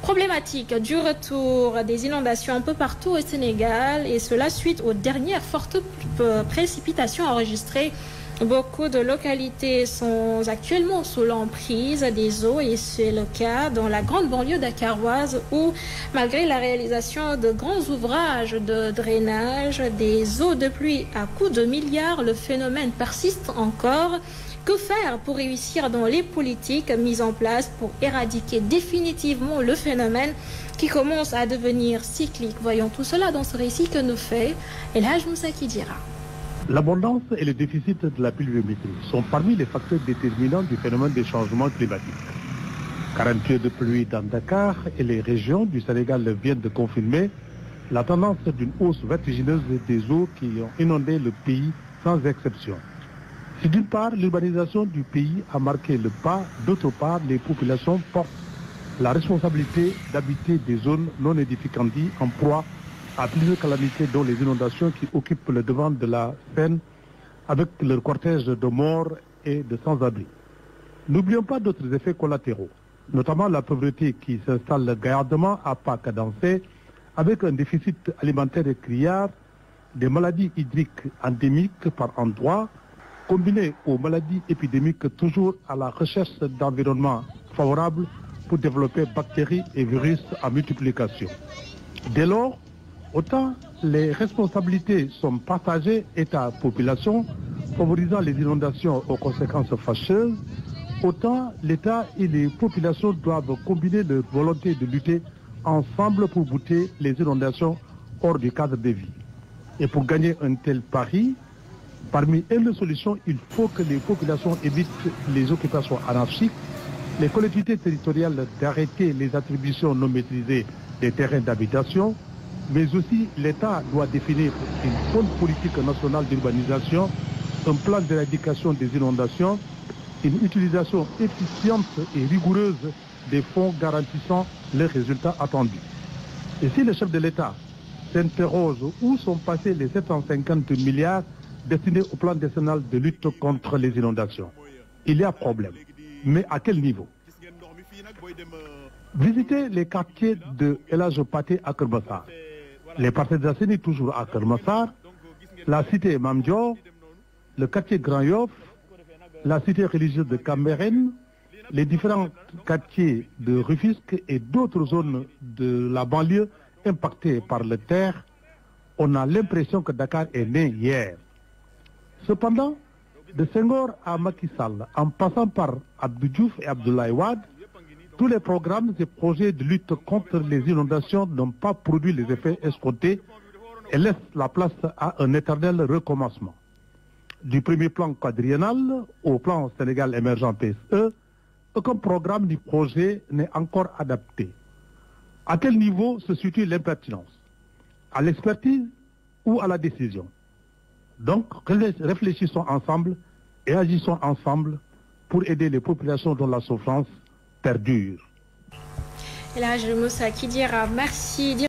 problématique du retour des inondations un peu partout au Sénégal, et cela suite aux dernières fortes précipitations enregistrées. Beaucoup de localités sont actuellement sous l'emprise des eaux, et c'est le cas dans la grande banlieue dakaroise où, malgré la réalisation de grands ouvrages de drainage des eaux de pluie à coups de milliards, le phénomène persiste encore. Que faire pour réussir dans les politiques mises en place pour éradiquer définitivement le phénomène qui commence à devenir cyclique? Voyons tout cela dans ce récit que nous fait El Hadj Moussa Kidira. L'abondance et le déficit de la pluviométrie sont parmi les facteurs déterminants du phénomène des changements climatiques. 48 de pluie dans Dakar et les régions du Sénégal viennent de confirmer la tendance d'une hausse vertigineuse des eaux qui ont inondé le pays sans exception. Si d'une part l'urbanisation du pays a marqué le pas, d'autre part les populations portent la responsabilité d'habiter des zones non édificantes en proie à plusieurs calamités dont les inondations qui occupent le devant de la scène avec leur cortège de morts et de sans-abri. N'oublions pas d'autres effets collatéraux, notamment la pauvreté qui s'installe gaillardement à pas cadencés avec un déficit alimentaire et criard, des maladies hydriques endémiques par endroits, combinées aux maladies épidémiques toujours à la recherche d'environnements favorables pour développer bactéries et virus en multiplication. Dès lors, autant les responsabilités sont partagées État-population, favorisant les inondations aux conséquences fâcheuses, autant l'État et les populations doivent combiner leur volonté de lutter ensemble pour bouter les inondations hors du cadre de vie. Et pour gagner un tel pari, parmi les solutions, il faut que les populations évitent les occupations anarchiques, les collectivités territoriales d'arrêter les attributions non maîtrisées des terrains d'habitation, mais aussi l'État doit définir une bonne politique nationale d'urbanisation, un plan d'éradication des inondations, une utilisation efficiente et rigoureuse des fonds garantissant les résultats attendus. Et si le chef de l'État s'interroge où sont passés les 750 milliards destinés au plan national de lutte contre les inondations, il y a problème. Mais à quel niveau? Visitez les quartiers de El Hadj Pathé à Keur Massar, les Parcelles Assainies toujours à Keur Massar, la cité Mame Dior, le quartier Grand Yoff, la cité religieuse de Cambérène, les différents quartiers de Rufisque et d'autres zones de la banlieue impactées par le terre. On a l'impression que Dakar est né hier. Cependant, de Senghor à Macky Sall, en passant par Abdou Diouf et Abdoulaye Wade, tous les programmes et projets de lutte contre les inondations n'ont pas produit les effets escomptés et laissent la place à un éternel recommencement. Du premier plan quadriennal au plan Sénégal émergent PSE, aucun programme ni projet n'est encore adapté. À quel niveau se situe l'impertinence? À l'expertise ou à la décision? Donc, réfléchissons ensemble et agissons ensemble pour aider les populations dont la souffrance perdure. El Hadj Moussa Kidira, merci.